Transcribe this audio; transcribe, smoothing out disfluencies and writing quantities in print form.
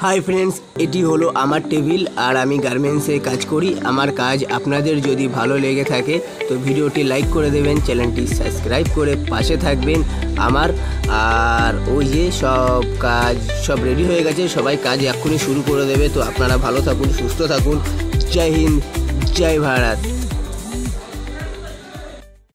Hi friends, এটি হলো আমার টেবিল আর আমি গার্মেন্টসে কাজ করি। আমার কাজ আপনাদের যদি ভালো লেগে থাকে তো ভিডিওটি লাইক করে দেবেন, চ্যানেলটি সাবস্ক্রাইব করে পাশে থাকবেন আমার। আর ওই যে সব রেডি হয়ে গেছে, সবাই কাজ এক্ষুনি শুরু করে দেবে। তো আপনারা ভালো থাকুন, সুস্থ থাকুন। জয় হিন্দ, জয় ভারত।